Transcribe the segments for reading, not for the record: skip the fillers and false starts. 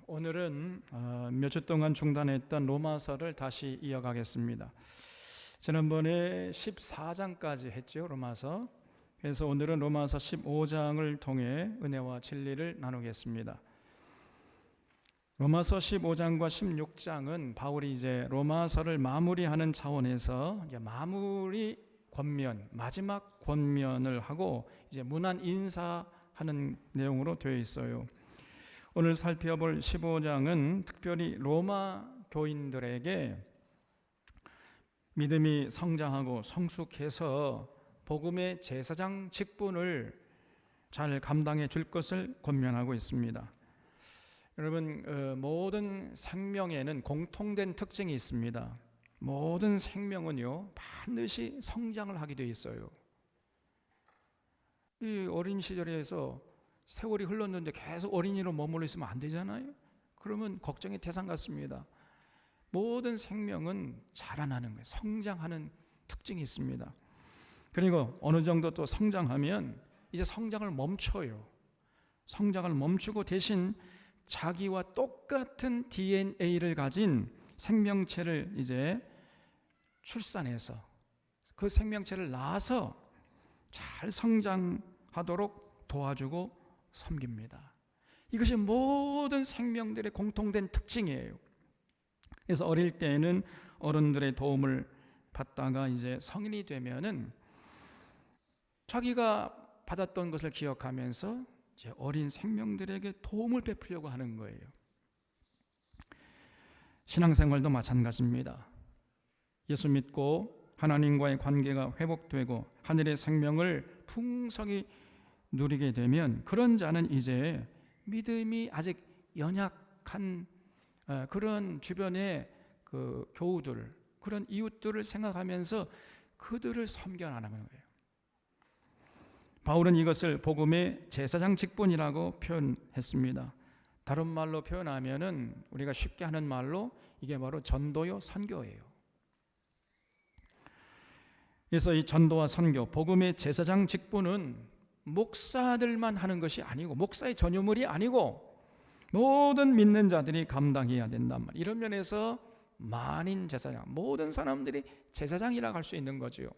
오늘은 몇 주 동안 중단했던 로마서를 다시 이어가겠습니다. 지난번에 14장까지 했죠, 로마서. 그래서 오늘은 로마서 15장을 통해 은혜와 진리를 나누겠습니다. 로마서 15장과 16장은 바울이 이제 로마서를 마무리하는 차원에서 이제 마무리 권면, 마지막 권면을 하고 이제 문안 인사하는 내용으로 되어 있어요. 오늘 살펴볼 15장은 특별히 로마 교인들에게 믿음이 성장하고 성숙해서 복음의 제사장 직분을 잘 감당해 줄 것을 권면하고 있습니다. 여러분, 모든 생명에는 공통된 특징이 있습니다. 모든 생명은요, 반드시 성장을 하게 되어 있어요. 이 어린 시절에서 세월이 흘렀는데 계속 어린이로 머물러 있으면 안 되잖아요. 그러면 걱정의 대상 같습니다. 모든 생명은 자라나는 거예요. 성장하는 특징이 있습니다. 그리고 어느 정도 또 성장하면 이제 성장을 멈춰요. 성장을 멈추고 대신 자기와 똑같은 DNA를 가진 생명체를 이제 출산해서 그 생명체를 낳아서 잘 성장하도록 도와주고 섬깁니다. 이것이 모든 생명들의 공통된 특징이에요. 그래서 어릴 때에는 어른들의 도움을 받다가 이제 성인이 되면은 자기가 받았던 것을 기억하면서 이제 어린 생명들에게 도움을 베풀려고 하는 거예요. 신앙생활도 마찬가지입니다. 예수 믿고 하나님과의 관계가 회복되고 하늘의 생명을 풍성히 누리게 되면 그런 자는 이제 믿음이 아직 연약한 그런 주변의 그 교우들, 그런 이웃들을 생각하면서 그들을 섬겨나가는 거예요. 바울은 이것을 복음의 제사장 직분이라고 표현했습니다. 다른 말로 표현하면은 우리가 쉽게 하는 말로 이게 바로 전도요 선교예요. 그래서 이 전도와 선교, 복음의 제사장 직분은 목사들만 하는 것이 아니고 목사의 전유물이 아니고 모든 믿는 자들이 감당해야 된단 말이에요. 이런 면에서 만인 제사장, 모든 사람들이 제사장이라고 할 수 있는 거죠.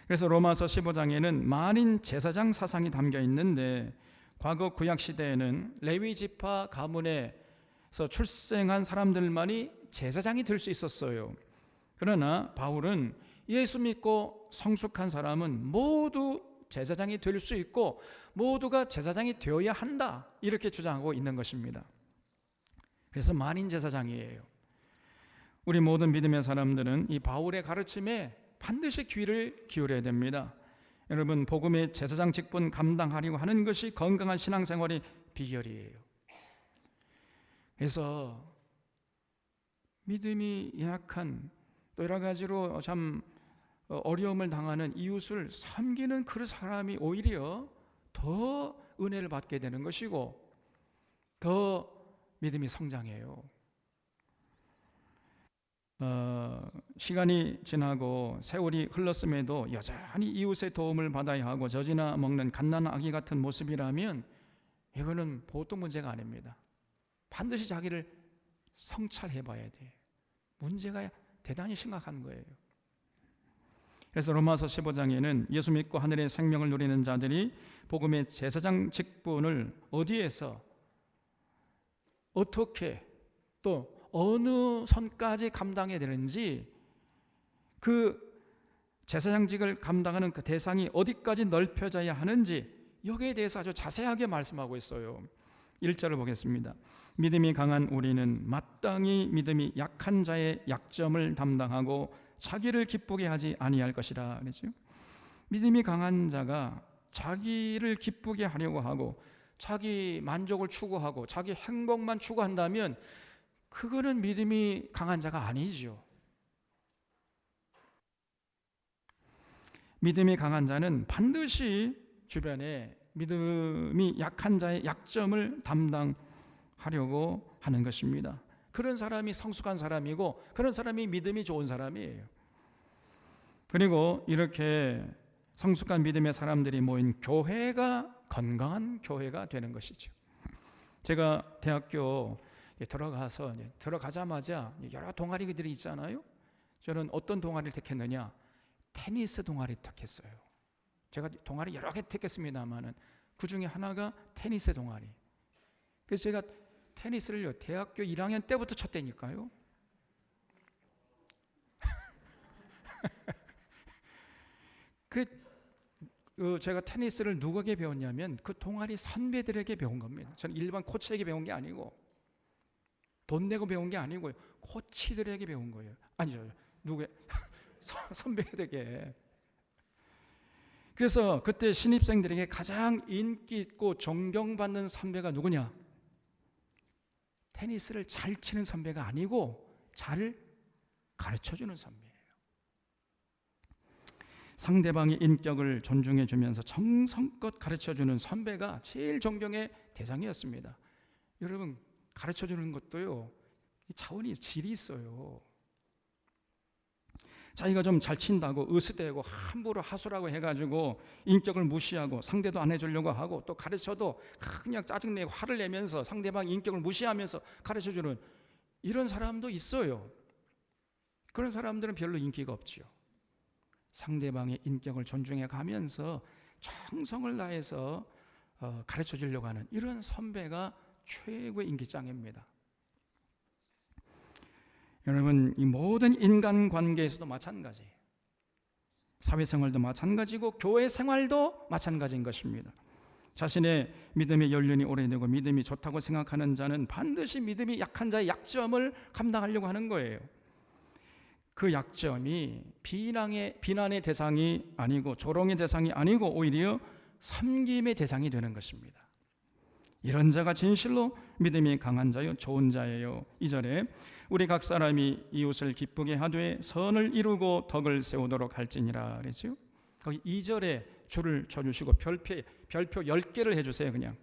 그래서 로마서 15장에는 만인 제사장 사상이 담겨 있는데 과거 구약 시대에는 레위 지파 가문에서 출생한 사람들만이 제사장이 될 수 있었어요. 그러나 바울은 예수 믿고 성숙한 사람은 모두 제사장이 될 수 있고 모두가 제사장이 되어야 한다, 이렇게 주장하고 있는 것입니다. 그래서 만인 제사장이에요. 우리 모든 믿음의 사람들은 이 바울의 가르침에 반드시 귀를 기울여야 됩니다. 여러분, 복음의 제사장 직분 감당하려고 하는 것이 건강한 신앙생활의 비결이에요. 그래서 믿음이 약한 또 여러 가지로 참 어려움을 당하는 이웃을 섬기는 그 사람이 오히려 더 은혜를 받게 되는 것이고 더 믿음이 성장해요. 시간이 지나고 세월이 흘렀음에도 여전히 이웃의 도움을 받아야 하고 젖이나 먹는 갓난아기 아기 같은 모습이라면 이거는 보통 문제가 아닙니다. 반드시 자기를 성찰해 봐야 돼. 문제가 대단히 심각한 거예요. 그래서 로마서 15장에는 예수 믿고 하늘의 생명을 누리는 자들이 복음의 제사장 직분을 어디에서 어떻게 또 어느 선까지 감당해야 되는지, 그 제사장직을 감당하는 그 대상이 어디까지 넓혀져야 하는지 여기에 대해서 아주 자세하게 말씀하고 있어요. 1절을 보겠습니다. 믿음이 강한 우리는 마땅히 믿음이 약한 자의 약점을 담당하고 자기를 기쁘게 하지 아니할 것이라 그랬죠. 믿음이 강한 자가 자기를 기쁘게 하려고 하고 자기 만족을 추구하고 자기 행복만 추구한다면 그거는 믿음이 강한 자가 아니죠. 믿음이 강한 자는 반드시 주변에 믿음이 약한 자의 약점을 담당하려고 하는 것입니다. 그런 사람이 성숙한 사람이고 그런 사람이 믿음이 좋은 사람이에요. 그리고 이렇게 성숙한 믿음의 사람들이 모인 교회가 건강한 교회가 되는 것이죠. 제가 대학교 들어가자마자 여러 동아리들이 있잖아요. 저는 어떤 동아리를 택했느냐? 테니스 동아리 택했어요. 제가 동아리 여러 개 택했습니다만은 그 중에 하나가 테니스 동아리. 그래서 제가 테니스를 대학교 1학년 때부터 쳤다니까요. 제가 테니스를 누구에게 배웠냐면 그 동아리 선배들에게 배운 겁니다. 저는 일반 코치에게 배운 게 아니고, 돈 내고 배운 게 아니고요, 코치들에게 배운 거예요. 아니죠, 누구의 선배들에게. 그래서 그때 신입생들에게 가장 인기 있고 존경받는 선배가 누구냐? 테니스를 잘 치는 선배가 아니고 잘 가르쳐주는 선배예요. 상대방의 인격을 존중해 주면서 정성껏 가르쳐주는 선배가 제일 존경의 대상이었습니다. 여러분, 가르쳐주는 것도요, 차원이 질이 있어요. 자기가 좀 잘 친다고 으스대고 함부로 하소라고 해가지고 인격을 무시하고 상대도 안 해주려고 하고, 또 가르쳐도 그냥 짜증내고 화를 내면서 상대방 인격을 무시하면서 가르쳐주는 이런 사람도 있어요. 그런 사람들은 별로 인기가 없지요. 상대방의 인격을 존중해 가면서 정성을 다해서 가르쳐 주려고 하는 이런 선배가 최고의 인기짱입니다. 여러분, 이 모든 인간관계에서도 마찬가지예요. 사회생활도 마찬가지고 교회 생활도 마찬가지인 것입니다. 자신의 믿음의 연륜이 오래되고 믿음이 좋다고 생각하는 자는 반드시 믿음이 약한 자의 약점을 감당하려고 하는 거예요. 그 약점이 비난의 대상이 아니고 조롱의 대상이 아니고 오히려 섬김의 대상이 되는 것입니다. 이런 자가 진실로 믿음이 강한 자요 좋은 자예요. 2절에 우리 각 사람이 이웃을 기쁘게 하되 선을 이루고 덕을 세우도록 할지니라 그랬어요. 거기 2절에 줄을 쳐주시고 별표 10개를 해주세요. 그냥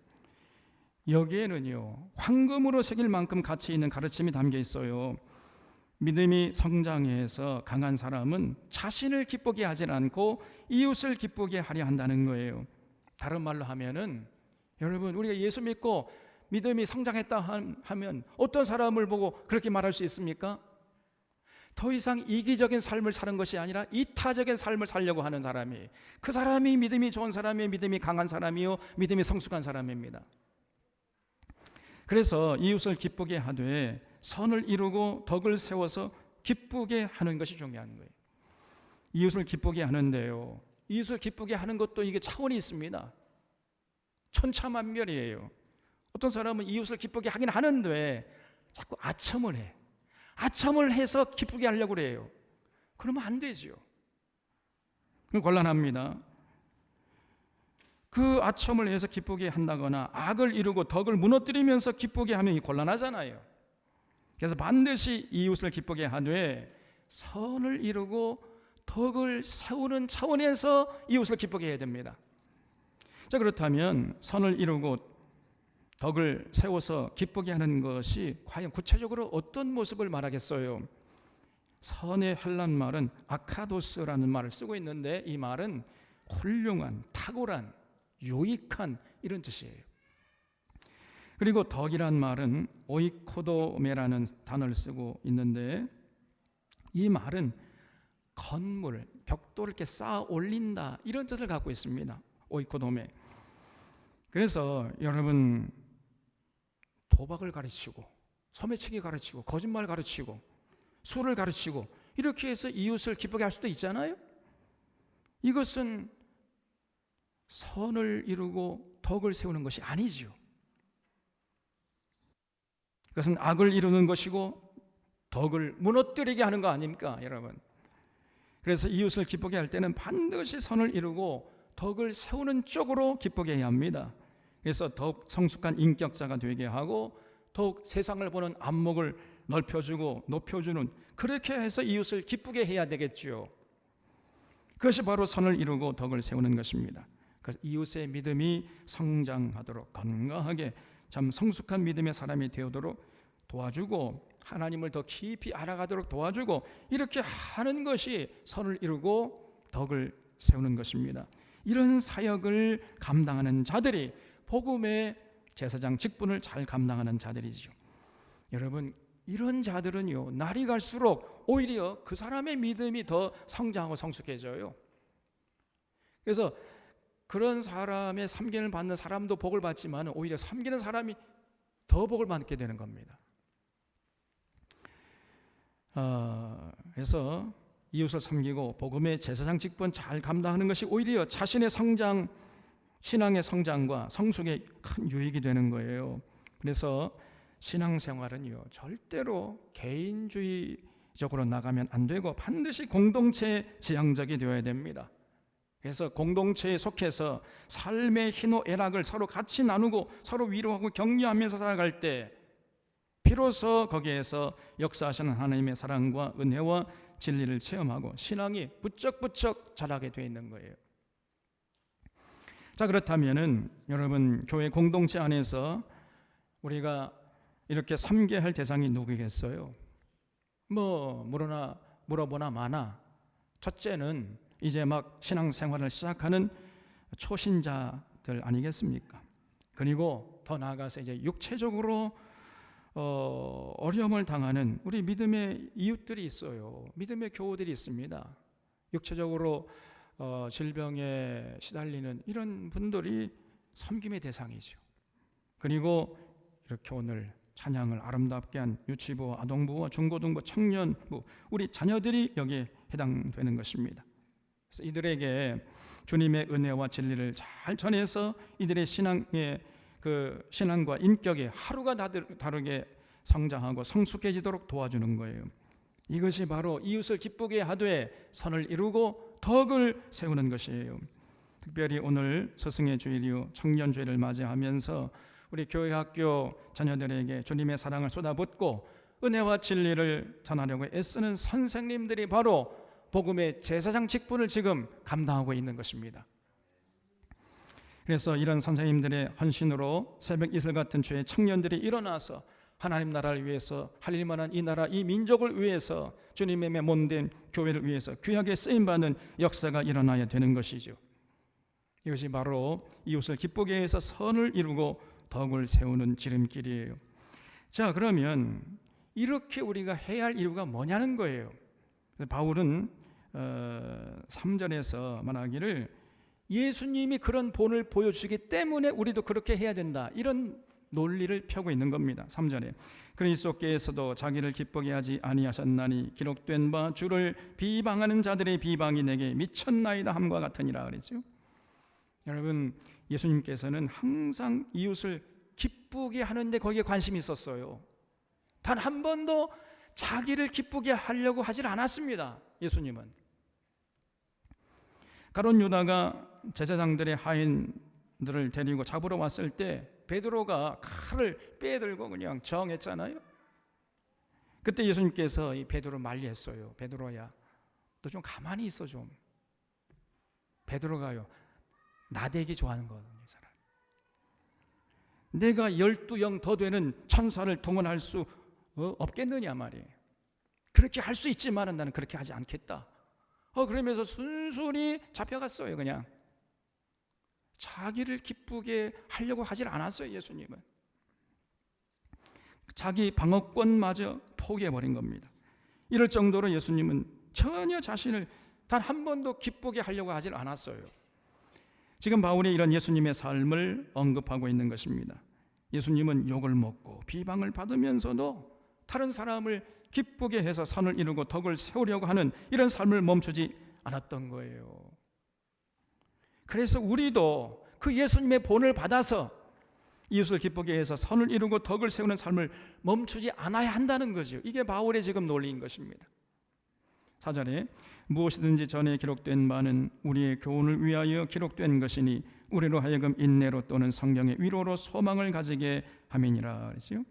여기에는요, 황금으로 새길 만큼 가치 있는 가르침이 담겨 있어요. 믿음이 성장해서 강한 사람은 자신을 기쁘게 하지 않고 이웃을 기쁘게 하려 한다는 거예요. 다른 말로 하면은, 여러분, 우리가 예수 믿고 믿음이 성장했다 하면 어떤 사람을 보고 그렇게 말할 수 있습니까? 더 이상 이기적인 삶을 사는 것이 아니라 이타적인 삶을 살려고 하는 사람이, 그 사람이 믿음이 좋은 사람이요, 믿음이 강한 사람이요, 믿음이 성숙한 사람입니다. 그래서 이웃을 기쁘게 하되 선을 이루고 덕을 세워서 기쁘게 하는 것이 중요한 거예요. 이웃을 기쁘게 하는데요, 이웃을 기쁘게 하는 것도 이게 차원이 있습니다. 천차만별이에요. 어떤 사람은 이웃을 기쁘게 하긴 하는데 자꾸 아첨을 해. 아첨을 해서 기쁘게 하려고 그래요. 그러면 안 되죠. 그건 곤란합니다. 그 아첨을 해서 기쁘게 한다거나 악을 이루고 덕을 무너뜨리면서 기쁘게 하면 곤란하잖아요. 그래서 반드시 이웃을 기쁘게 하되 선을 이루고 덕을 세우는 차원에서 이웃을 기쁘게 해야 됩니다. 자, 그렇다면 선을 이루고 덕을 세워서 기쁘게 하는 것이 과연 구체적으로 어떤 모습을 말하겠어요? 선의 헬란 말은 아카도스라는 말을 쓰고 있는데, 이 말은 훌륭한, 탁월한, 유익한 이런 뜻이에요. 그리고 덕이란 말은 오이코도메라는 단어를 쓰고 있는데, 이 말은 건물, 벽돌을 이렇게 쌓아 올린다 이런 뜻을 갖고 있습니다. 오이코도메. 그래서 여러분, 도박을 가르치고 소매치기 가르치고 거짓말 가르치고 술을 가르치고 이렇게 해서 이웃을 기쁘게 할 수도 있잖아요. 이것은 선을 이루고 덕을 세우는 것이 아니지요. 그것은 악을 이루는 것이고 덕을 무너뜨리게 하는 거 아닙니까, 여러분? 그래서 이웃을 기쁘게 할 때는 반드시 선을 이루고 덕을 세우는 쪽으로 기쁘게 해야 합니다. 그래서 더욱 성숙한 인격자가 되게 하고 더욱 세상을 보는 안목을 넓혀주고 높여주는, 그렇게 해서 이웃을 기쁘게 해야 되겠지요. 그것이 바로 선을 이루고 덕을 세우는 것입니다. 그래서 이웃의 믿음이 성장하도록 건강하게 참 성숙한 믿음의 사람이 되도록 도와주고 하나님을 더 깊이 알아가도록 도와주고, 이렇게 하는 것이 선을 이루고 덕을 세우는 것입니다. 이런 사역을 감당하는 자들이 복음의 제사장 직분을 잘 감당하는 자들이죠. 여러분, 이런 자들은요, 날이 갈수록 오히려 그 사람의 믿음이 더 성장하고 성숙해져요. 그래서 그런 사람의 섬김을 받는 사람도 복을 받지만 오히려 섬기는 사람이 더 복을 받게 되는 겁니다. 그래서 이웃을 섬기고 복음의 제사장 직분 잘 감당하는 것이 오히려 자신의 성장, 신앙의 성장과 성숙에 큰 유익이 되는 거예요. 그래서 신앙생활은요, 절대로 개인주의적으로 나가면 안 되고 반드시 공동체 지향적이 되어야 됩니다. 그래서 공동체에 속해서 삶의 희노애락을 서로 같이 나누고 서로 위로하고 격려하면서 살아갈 때 비로소 거기에서 역사하시는 하나님의 사랑과 은혜와 진리를 체험하고 신앙이 부쩍부쩍 자라게 되어 있는 거예요. 자, 그렇다면은 여러분, 교회 공동체 안에서 우리가 이렇게 섬겨야 할 대상이 누구겠어요? 물어보나 마나 첫째는 이제 막 신앙생활을 시작하는 초신자들 아니겠습니까? 그리고 더 나아가서 이제 육체적으로 어려움을 당하는 우리 믿음의 이웃들이 있어요. 믿음의 교우들이 있습니다. 육체적으로 질병에 시달리는 이런 분들이 섬김의 대상이죠. 그리고 이렇게 오늘 찬양을 아름답게 한 유치부, 아동부와 중고등부, 청년부, 우리 자녀들이 여기에 해당되는 것입니다. 그래서 이들에게 주님의 은혜와 진리를 잘 전해서 이들의 신앙과 인격이 하루가 다르게 성장하고 성숙해지도록 도와주는 거예요. 이것이 바로 이웃을 기쁘게 하되 선을 이루고 덕을 세우는 것이에요. 특별히 오늘 스승의 주일이요 청년주일을 맞이하면서 우리 교회 학교 자녀들에게 주님의 사랑을 쏟아붓고 은혜와 진리를 전하려고 애쓰는 선생님들이 바로 복음의 제사장 직분을 지금 감당하고 있는 것입니다. 그래서 이런 선생님들의 헌신으로 새벽 이슬 같은 주의 청년들이 일어나서 하나님 나라를 위해서 할 일만한 이 나라, 이 민족을 위해서 주님의 몸된 교회를 위해서 귀하게 쓰임받는 역사가 일어나야 되는 것이죠. 이것이 바로 이웃을 기쁘게 해서 선을 이루고 덕을 세우는 지름길이에요. 자, 그러면 이렇게 우리가 해야 할 이유가 뭐냐는 거예요. 바울은 3절에서 말하기를 예수님이 그런 본을 보여주시기 때문에 우리도 그렇게 해야 된다, 이런 논리를 펴고 있는 겁니다. 3절에 그리스도께서도 자기를 기쁘게 하지 아니하셨나니 기록된 바 주를 비방하는 자들의 비방이 내게 미쳤나이다 함과 같으니라 그랬죠. 여러분, 예수님께서는 항상 이웃을 기쁘게 하는데 거기에 관심이 있었어요. 단 한 번도 자기를 기쁘게 하려고 하질 않았습니다. 예수님은 가룟 유다가 제사장들의 하인들을 데리고 잡으러 왔을 때 베드로가 칼을 빼들고 그냥 저항했잖아요. 그때 예수님께서 이 베드로 말리했어요. 베드로야, 너 좀 가만히 있어 좀. 베드로가요, 나대기 좋아하는 거거든요. 내가 12영 더 되는 천사를 동원할 수 없겠느냐 말이에요. 그렇게 할 수 있지만 나는 그렇게 하지 않겠다. 그러면서 순순히 잡혀갔어요. 그냥 자기를 기쁘게 하려고 하질 않았어요. 예수님은 자기 방어권마저 포기해버린 겁니다. 이럴 정도로 예수님은 전혀 자신을 단 한 번도 기쁘게 하려고 하질 않았어요. 지금 바울이 이런 예수님의 삶을 언급하고 있는 것입니다. 예수님은 욕을 먹고 비방을 받으면서도 다른 사람을 기쁘게 해서 선을 이루고 덕을 세우려고 하는 이런 삶을 멈추지 않았던 거예요. 그래서 우리도 그 예수님의 본을 받아서 이웃을 기쁘게 해서 선을 이루고 덕을 세우는 삶을 멈추지 않아야 한다는 거죠. 이게 바울의 지금 논리인 것입니다. 4절에 무엇이든지 전에 기록된 바는 우리의 교훈을 위하여 기록된 것이니 우리로 하여금 인내로 또는 성경의 위로로 소망을 가지게 함이니라 그랬어요.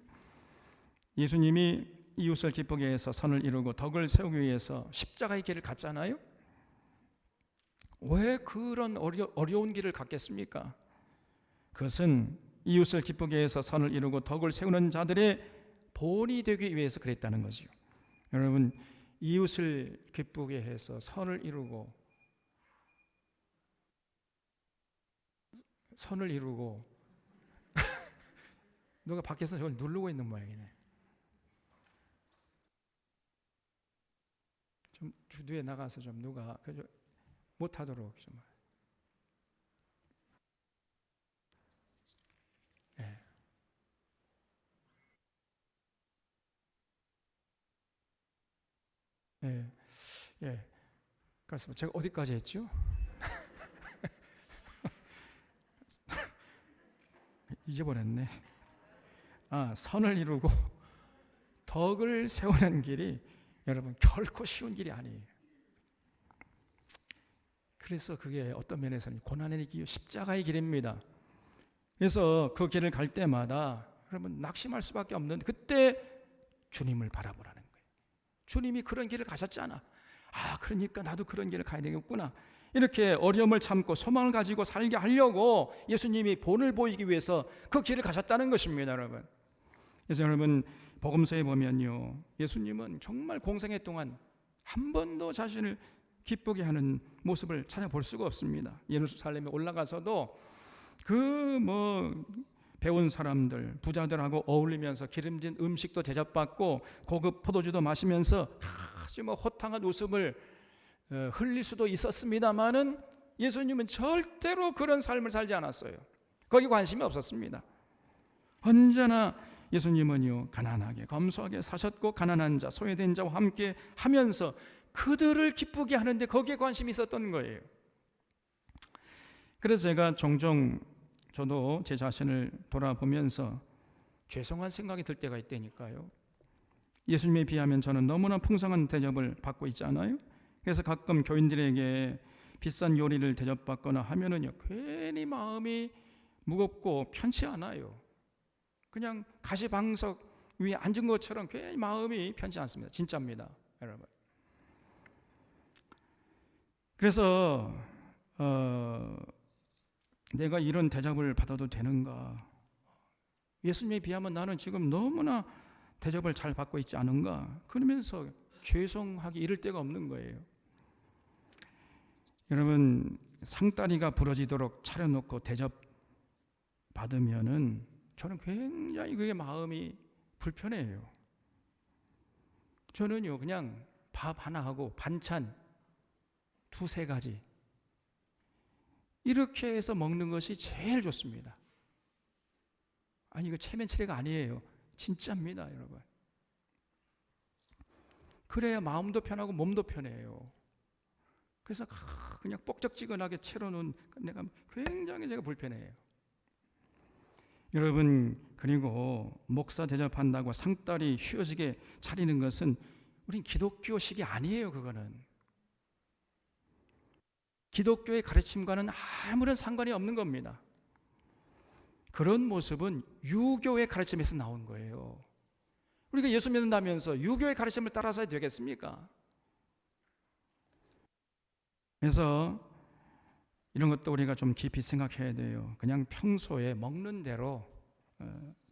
예수님이 이웃을 기쁘게 해서 선을 이루고 덕을 세우기 위해서 십자가의 길을 갔잖아요. 왜 그런 어려운 길을 갔겠습니까? 그것은 이웃을 기쁘게 해서 선을 이루고 덕을 세우는 자들의 본이 되기 위해서 그랬다는 거죠. 여러분, 이웃을 기쁘게 해서 선을 이루고 누가 밖에서 저걸 누르고 있는 모양이네. 좀 주두에 나가서 좀 누가 못하도록 좀. 예. 예. 예. 그래서 제가 어디까지 했죠? 잊어버렸네. 선을 이루고 덕을 세우는 길이 여러분 결코 쉬운 길이 아니에요. 그래서 그게 어떤 면에서는 고난의 길, 십자가의 길입니다. 그래서 그 길을 갈 때마다 여러분 낙심할 수밖에 없는, 그때 주님을 바라보라는 거예요. 주님이 그런 길을 가셨잖아. 그러니까 나도 그런 길을 가야 되겠구나. 이렇게 어려움을 참고 소망을 가지고 살게 하려고 예수님이 본을 보이기 위해서 그 길을 가셨다는 것입니다, 여러분. 그래서 여러분 복음서에 보면요, 예수님은 정말 공생애 동안 한 번도 자신을 기쁘게 하는 모습을 찾아볼 수가 없습니다. 예루살렘에 올라가서도 배운 사람들, 부자들하고 어울리면서 기름진 음식도 대접받고 고급 포도주도 마시면서 아주 호탕한 웃음을 흘릴 수도 있었습니다만은 예수님은 절대로 그런 삶을 살지 않았어요. 거기 관심이 없었습니다. 언제나 예수님은요, 가난하게 검소하게 사셨고 가난한 자, 소외된 자와 함께 하면서 그들을 기쁘게 하는데 거기에 관심이 있었던 거예요. 그래서 제가 종종 저도 제 자신을 돌아보면서 죄송한 생각이 들 때가 있다니까요. 예수님에 비하면 저는 너무나 풍성한 대접을 받고 있지 않아요? 그래서 가끔 교인들에게 비싼 요리를 대접받거나 하면은요, 괜히 마음이 무겁고 편치 않아요. 그냥 가시방석 위에 앉은 것처럼 괜히 마음이 편치 않습니다. 진짜입니다, 여러분. 그래서 내가 이런 대접을 받아도 되는가? 예수님에 비하면 나는 지금 너무나 대접을 잘 받고 있지 않은가? 그러면서 죄송하기 이를 데가 없는 거예요. 여러분, 상다리가 부러지도록 차려놓고 대접 받으면은 저는 굉장히 그게 마음이 불편해요. 저는요, 그냥 밥 하나 하고 반찬 두세 가지 이렇게 해서 먹는 것이 제일 좋습니다. 이거 체면치레가 아니에요. 진짜입니다, 여러분. 그래야 마음도 편하고 몸도 편해요. 그래서 그냥 뻑적지근하게 채로는 내가 굉장히 제가 불편해요. 여러분, 그리고 목사 대접한다고 상다리 휘어지게 차리는 것은 우린 기독교식이 아니에요. 그거는 기독교의 가르침과는 아무런 상관이 없는 겁니다. 그런 모습은 유교의 가르침에서 나온 거예요. 우리가 예수 믿는다면서 유교의 가르침을 따라서 되겠습니까? 그래서 이런 것도 우리가 좀 깊이 생각해야 돼요. 그냥 평소에 먹는 대로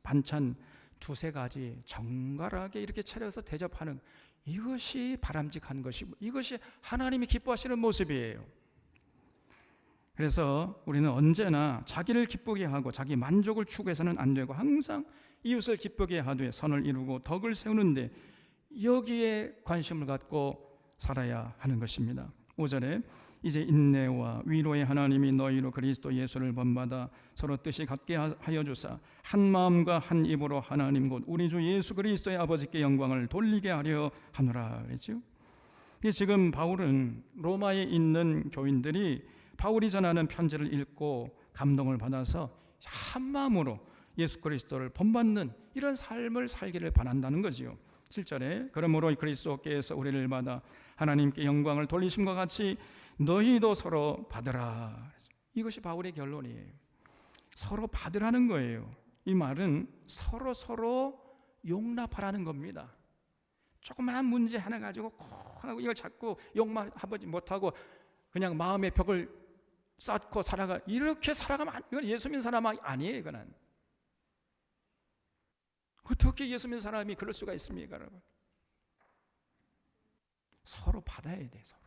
반찬 두세 가지 정갈하게 이렇게 차려서 대접하는, 이것이 바람직한 것이고 이것이 하나님이 기뻐하시는 모습이에요. 그래서 우리는 언제나 자기를 기쁘게 하고 자기 만족을 추구해서는 안 되고 항상 이웃을 기쁘게 하되 선을 이루고 덕을 세우는데 여기에 관심을 갖고 살아야 하는 것입니다. 5절에 이제 인내와 위로의 하나님이 너희로 그리스도 예수를 본받아 서로 뜻이 같게 하여 주사 한 마음과 한 입으로 하나님 곧 우리 주 예수 그리스도의 아버지께 영광을 돌리게 하려 하노라 그랬죠. 지금 바울은 로마에 있는 교인들이 바울이 전하는 편지를 읽고 감동을 받아서 한 마음으로 예수 그리스도를 본받는 이런 삶을 살기를 바란다는 거지요. 7절에 그러므로 그리스도께서 우리를 받아 하나님께 영광을 돌리심과 같이 너희도 서로 받으라. 이것이 바울의 결론이에요. 서로 받으라는 거예요. 이 말은 서로 용납하라는 겁니다. 조그마한 문제 하나 가지고 꼭 하고 이걸 자꾸 용납하지 못하고 그냥 마음의 벽을 쌓고 이렇게 살아가면 이건 예수 믿는 사람 아니에요. 이거는 어떻게 예수 믿는 사람이 그럴 수가 있습니까, 여러분? 서로 받아야 돼. 서로.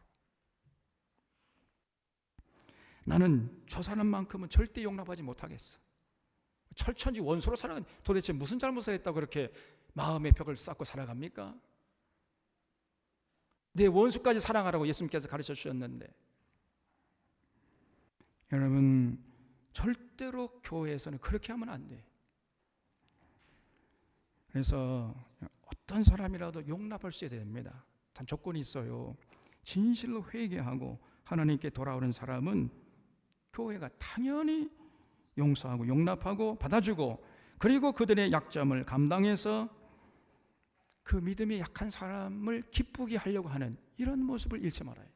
나는 저 사람만큼은 절대 용납하지 못하겠어. 철천지 원수로 살아가 도대체 무슨 잘못을 했다고 그렇게 마음의 벽을 쌓고 살아갑니까? 내 원수까지 사랑하라고 예수님께서 가르쳐 주셨는데, 여러분 절대로 교회에서는 그렇게 하면 안 돼. 그래서 어떤 사람이라도 용납할 수 있어야 됩니다. 단 조건이 있어요. 진실로 회개하고 하나님께 돌아오는 사람은 교회가 당연히 용서하고 용납하고 받아주고, 그리고 그들의 약점을 감당해서 그 믿음이 약한 사람을 기쁘게 하려고 하는 이런 모습을 잃지 말아야 돼요.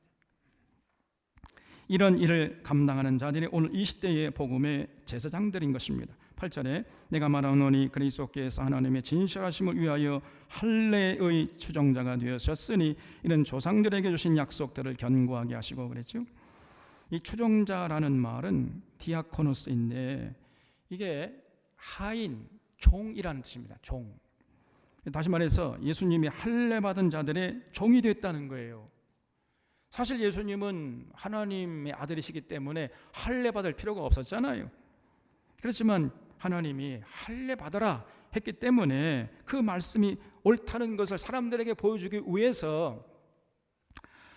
이런 일을 감당하는 자들이 오늘 이 시대의 복음의 제사장들인 것입니다. 8절에 내가 말하노니 그리스도께서 하나님의 진실하심을 위하여 할례의 추종자가 되셨으니 이는 조상들에게 주신 약속들을 견고하게 하시고 그랬죠. 이 추종자라는 말은 디아코노스인데 이게 하인, 종이라는 뜻입니다. 종. 다시 말해서 예수님이 할례 받은 자들의 종이 됐다는 거예요. 사실 예수님은 하나님의 아들이시기 때문에 할례 받을 필요가 없었잖아요. 그렇지만 하나님이 할례 받아라 했기 때문에 그 말씀이 옳다는 것을 사람들에게 보여주기 위해서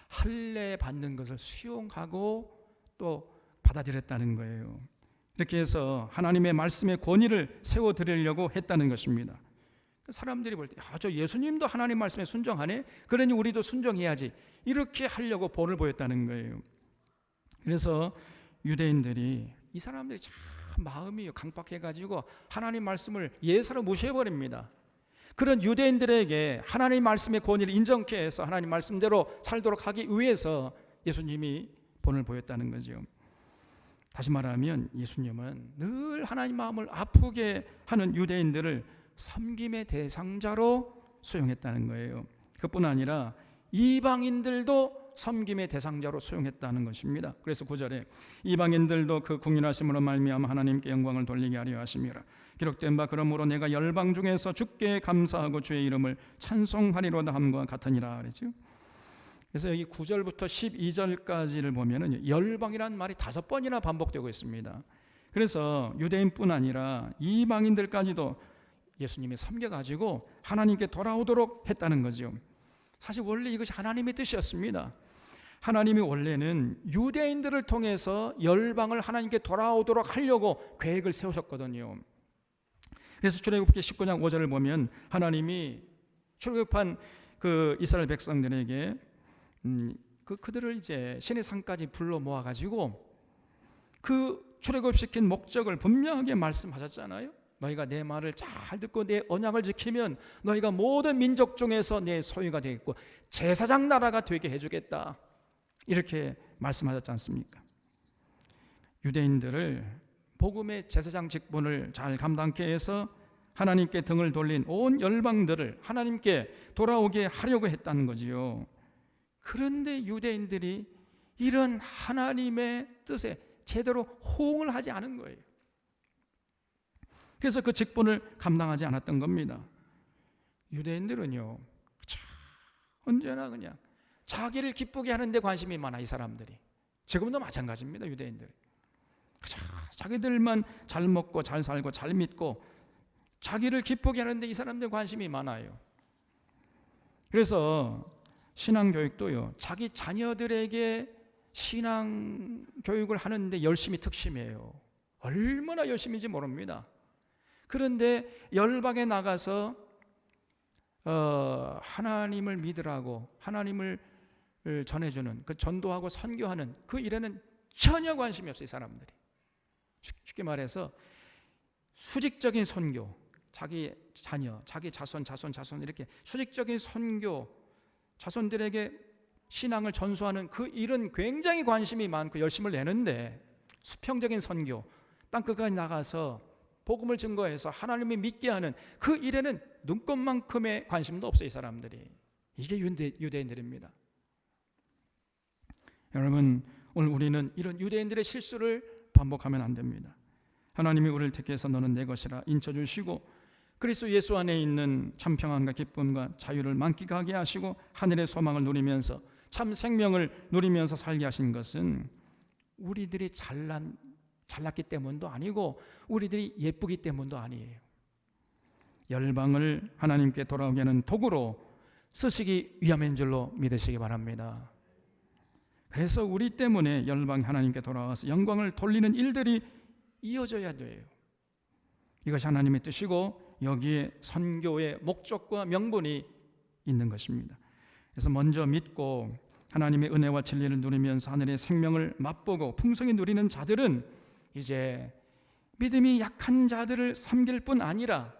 할례 받는 것을 수용하고 또 받아들였다는 거예요. 이렇게 해서 하나님의 말씀의 권위를 세워드리려고 했다는 것입니다. 사람들이 볼 때 저 예수님도 하나님 말씀에 순종하네? 그러니 우리도 순종해야지. 이렇게 하려고 본을 보였다는 거예요. 그래서 유대인들이 이 사람들이 참 마음이 강박해가지고 하나님 말씀을 예사로 무시해버립니다. 그런 유대인들에게 하나님 말씀의 권위를 인정케 해서 하나님 말씀대로 살도록 하기 위해서 예수님이 본을 보였다는 거죠. 다시 말하면 예수님은 늘 하나님 마음을 아프게 하는 유대인들을 섬김의 대상자로 수용했다는 거예요. 그뿐 아니라 이방인들도 섬김의 대상자로 수용했다는 것입니다. 그래서 9절에 이방인들도 그 긍휼하심으로 말미암아 하나님께 영광을 돌리게 하려 하심이라. 기록된 바 그러므로 내가 열방 중에서 주께 감사하고 주의 이름을 찬송하리로다 함과 같으니라 그랬죠. 그래서 여기 9절부터 12절까지를 보면은 열방이라는 말이 5번이나 반복되고 있습니다. 그래서 유대인뿐 아니라 이방인들까지도 예수님이 섬겨가지고 하나님께 돌아오도록 했다는 거죠. 사실 원래 이것이 하나님의 뜻이었습니다. 하나님이 원래는 유대인들을 통해서 열방을 하나님께 돌아오도록 하려고 계획을 세우셨거든요. 그래서 출애굽기 19장 5절을 보면 하나님이 출애굽한 그 이스라엘 백성들에게 그들을 이제 신의 산까지 불러 모아가지고 그 출애굽시킨 목적을 분명하게 말씀하셨잖아요. 너희가 내 말을 잘 듣고 내 언약을 지키면 너희가 모든 민족 중에서 내 소유가 되겠고 제사장 나라가 되게 해주겠다. 이렇게 말씀하셨지 않습니까? 유대인들을 복음의 제사장 직분을 잘 감당케 해서 하나님께 등을 돌린 온 열방들을 하나님께 돌아오게 하려고 했다는 거지요. 그런데 유대인들이 이런 하나님의 뜻에 제대로 호응을 하지 않은 거예요. 그래서 그 직분을 감당하지 않았던 겁니다. 유대인들은요, 언제나 그냥 자기를 기쁘게 하는 데 관심이 많아. 이 사람들이 지금도 마찬가지입니다. 유대인들이 자기들만 잘 먹고 잘 살고 잘 믿고 자기를 기쁘게 하는데 이 사람들 관심이 많아요. 그래서 신앙교육도요, 자기 자녀들에게 신앙교육을 하는데 열심히 특심이에요. 얼마나 열심인지 모릅니다. 그런데 열방에 나가서 하나님을 믿으라고 하나님을 전해주는 그 전도하고 선교하는 그 일에는 전혀 관심이 없어요. 이 사람들이 쉽게 말해서 수직적인 선교, 자기 자녀, 자기 자손 이렇게 수직적인 선교, 자손들에게 신앙을 전수하는 그 일은 굉장히 관심이 많고 열심을 내는데 수평적인 선교, 땅끝까지 나가서 복음을 증거해서 하나님을 믿게 하는 그 일에는 눈꼽만큼의 관심도 없어요. 이 사람들이. 이게 유대인들입니다. 여러분, 오늘 우리는 이런 유대인들의 실수를 반복하면 안 됩니다. 하나님이 우리를 택해서 너는 내 것이라 인쳐주시고 그리스도 예수 안에 있는 참 평안과 기쁨과 자유를 만끽하게 하시고 하늘의 소망을 누리면서 참 생명을 누리면서 살게 하신 것은 우리들이 잘난 잘났기 때문도 아니고 우리들이 예쁘기 때문도 아니에요. 열방을 하나님께 돌아오게 하는 도구로 쓰시기 위함인 줄로 믿으시기 바랍니다. 그래서 우리 때문에 열방이 하나님께 돌아와서 영광을 돌리는 일들이 이어져야 돼요. 이것이 하나님의 뜻이고 여기에 선교의 목적과 명분이 있는 것입니다. 그래서 먼저 믿고 하나님의 은혜와 진리를 누리면서 하늘의 생명을 맛보고 풍성히 누리는 자들은 이제 믿음이 약한 자들을 섬길 뿐 아니라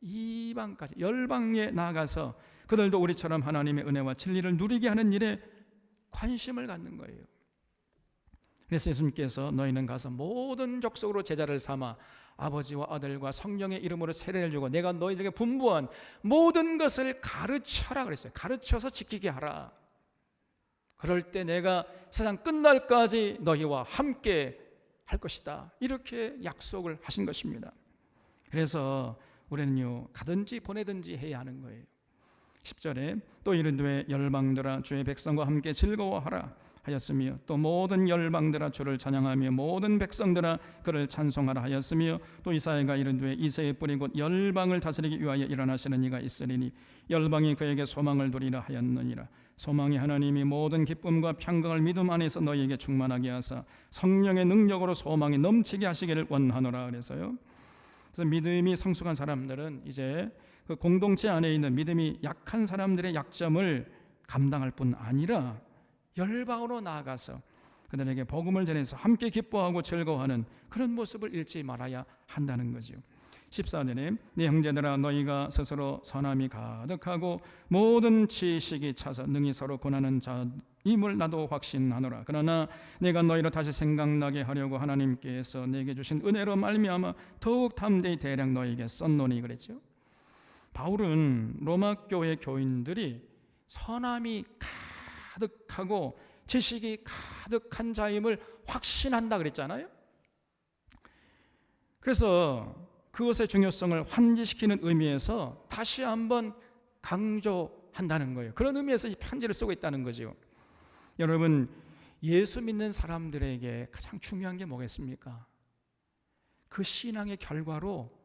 이방까지 열방에 나아가서 그들도 우리처럼 하나님의 은혜와 진리를 누리게 하는 일에 관심을 갖는 거예요. 그래서 예수님께서 너희는 가서 모든 족속으로 제자를 삼아 아버지와 아들과 성령의 이름으로 세례를 주고 내가 너희들에게 분부한 모든 것을 가르쳐라 그랬어요. 가르쳐서 지키게 하라. 그럴 때 내가 세상 끝날까지 너희와 함께 할 것이다. 이렇게 약속을 하신 것입니다. 그래서 우리는요 가든지 보내든지 해야 하는 거예요. 10절에 또 이르되 열방들아 주의 백성과 함께 즐거워하라 하였으며 또 모든 열방들아 주를 찬양하며 모든 백성들아 그를 찬송하라 하였으며 또 이사야가 이르되 이새의 뿌리 곧 열방을 다스리기 위하여 일어나시는 이가 있으리니 열방이 그에게 소망을 두리라 하였느니라. 소망이 하나님이 모든 기쁨과 평강을 믿음 안에서 너희에게 충만하게 하사 성령의 능력으로 소망이 넘치게 하시기를 원하노라. 그래서요. 그래서 믿음이 성숙한 사람들은 이제 그 공동체 안에 있는 믿음이 약한 사람들의 약점을 감당할 뿐 아니라 열방으로 나아가서 그들에게 복음을 전해서 함께 기뻐하고 즐거워하는 그런 모습을 잃지 말아야 한다는 거죠. 14절에 네 형제들아 너희가 스스로 선함이 가득하고 모든 지식이 차서 능히 서로 권하는 자임을 나도 확신하노라. 그러나 내가 너희를 다시 생각나게 하려고 하나님께서 내게 주신 은혜로 말미암아 더욱 담대히 대량 너희에게 썼노니 그랬죠. 바울은 로마 교회 교인들이 선함이 가득하고 지식이 가득한 자임을 확신한다 그랬잖아요. 그래서 그것의 중요성을 환기시키는 의미에서 다시 한번 강조한다는 거예요. 그런 의미에서 이 편지를 쓰고 있다는 거죠. 여러분, 예수 믿는 사람들에게 가장 중요한 게 뭐겠습니까? 그 신앙의 결과로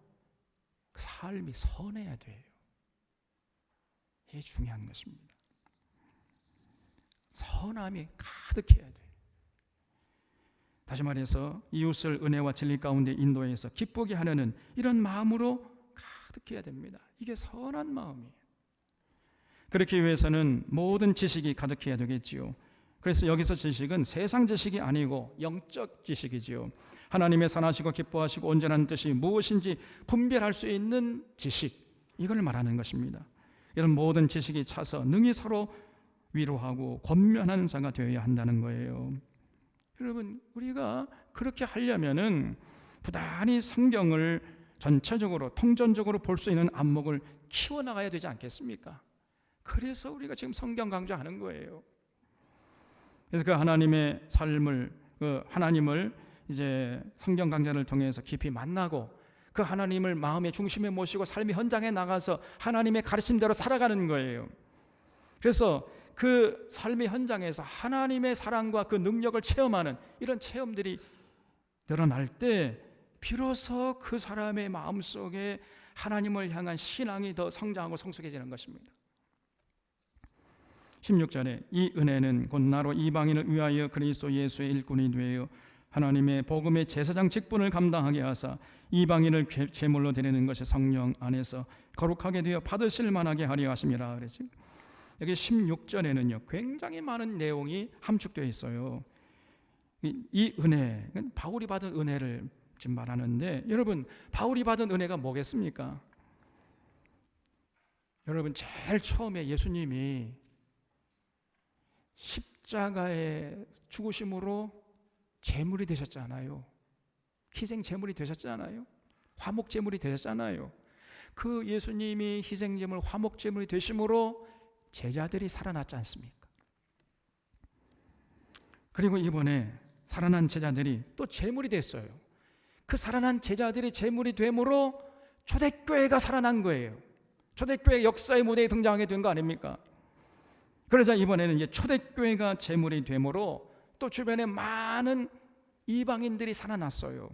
삶이 선해야 돼요. 이게 중요한 것입니다. 선함이 가득해야 돼요. 다시 말해서 이웃을 은혜와 진리 가운데 인도해서 기쁘게 하려는 이런 마음으로 가득해야 됩니다. 이게 선한 마음이에요. 그렇기 위해서는 모든 지식이 가득해야 되겠지요. 그래서 여기서 지식은 세상 지식이 아니고 영적 지식이지요. 하나님의 선하시고 기뻐하시고 온전한 뜻이 무엇인지 분별할 수 있는 지식, 이걸 말하는 것입니다. 이런 모든 지식이 차서 능히 서로 위로하고 권면하는 자가 되어야 한다는 거예요. 여러분, 우리가 그렇게 하려면은 부단히 성경을 전체적으로 통전적으로 볼 수 있는 안목을 키워나가야 되지 않겠습니까? 그래서 우리가 지금 성경 강조하는 거예요. 그래서 그 하나님의 삶을, 그 하나님을 이제 성경 강좌를 통해서 깊이 만나고 그 하나님을 마음의 중심에 모시고 삶의 현장에 나가서 하나님의 가르침대로 살아가는 거예요. 그래서 그 삶의 현장에서 하나님의 사랑과 그 능력을 체험하는 이런 체험들이 늘어날 때 비로소 그 사람의 마음속에 하나님을 향한 신앙이 더 성장하고 성숙해지는 것입니다. 16절에 이 은혜는 곧 나로 이방인을 위하여 그리스도 예수의 일꾼이 되어 하나님의 복음의 제사장 직분을 감당하게 하사 이방인을 제물로 드리는 것이 성령 안에서 거룩하게 되어 받으실 만하게 하려 하심이라 그랬죠. 여기 16절에는요 굉장히 많은 내용이 함축되어 있어요. 이 은혜, 바울이 받은 은혜를 지금 말하는데, 여러분 바울이 받은 은혜가 뭐겠습니까? 여러분 제일 처음에 예수님이 십자가의 죽으심으로 제물이 되셨잖아요. 희생 제물이 되셨잖아요. 화목 제물이 되셨잖아요. 그 예수님이 희생 제물, 화목 제물이 되심으로 제자들이 살아났지 않습니까? 그리고 이번에 살아난 제자들이 또 제물이 됐어요. 그 살아난 제자들이 제물이 됨으로 초대교회가 살아난 거예요. 초대교회 역사의 무대에 등장하게 된 거 아닙니까? 그러자 이번에는 이제 초대교회가 제물이 됨으로 또 주변에 많은 이방인들이 살아났어요.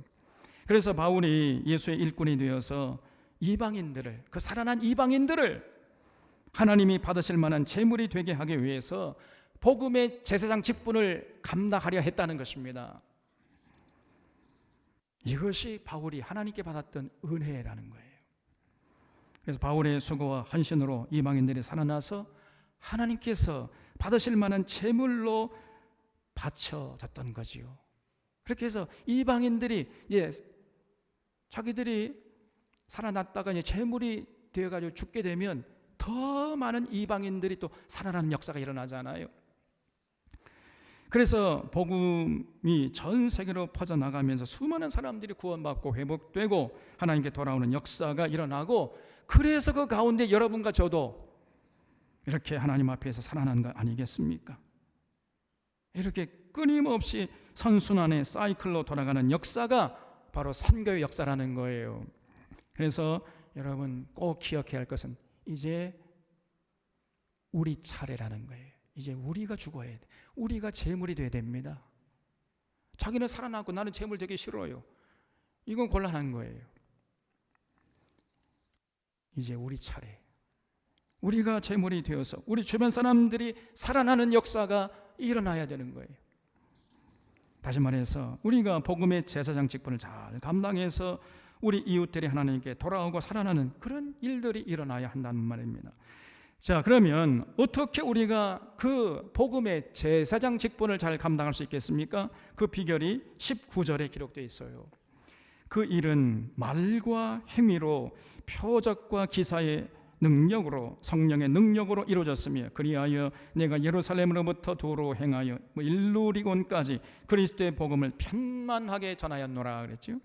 그래서 바울이 예수의 일꾼이 되어서 이방인들을, 그 살아난 이방인들을 하나님이 받으실 만한 제물이 되게 하기 위해서 복음의 제사장 직분을 감당하려 했다는 것입니다. 이것이 바울이 하나님께 받았던 은혜라는 거예요. 그래서 바울의 수고와 헌신으로 이방인들이 살아나서 하나님께서 받으실 만한 제물로 바쳐졌던 거지요. 그렇게 해서 이방인들이 자기들이 살아났다가 제물이 되어가지고 죽게 되면 더 많은 이방인들이 또 살아나는 역사가 일어나잖아요. 그래서 복음이 전 세계로 퍼져나가면서 수많은 사람들이 구원받고 회복되고 하나님께 돌아오는 역사가 일어나고, 그래서 그 가운데 여러분과 저도 이렇게 하나님 앞에서 살아난 거 아니겠습니까? 이렇게 끊임없이 선순환의 사이클로 돌아가는 역사가 바로 선교의 역사라는 거예요. 그래서 여러분 꼭 기억해야 할 것은 이제 우리 차례라는 거예요. 이제 우리가 죽어야 돼. 우리가 제물이 돼야 됩니다. 자기는 살아나고 나는 제물 되기 싫어요. 이건 곤란한 거예요. 이제 우리 차례. 우리가 제물이 되어서 우리 주변 사람들이 살아나는 역사가 일어나야 되는 거예요. 다시 말해서 우리가 복음의 제사장 직분을 잘 감당해서 우리 이웃들이 하나님께 돌아오고 살아나는 그런 일들이 일어나야 한다는 말입니다. 자, 그러면 어떻게 우리가 그 복음의 제사장 직분을 잘 감당할 수 있겠습니까? 그 비결이 19절에 기록되어 있어요. 그 일은 말과 행위로 표적과 기사의 능력으로, 성령의 능력으로 이루어졌으며 그리하여 내가 예루살렘으로부터 두로 행하여 일루리곤까지 그리스도의 복음을 편만하게 전하였노라 그랬죠.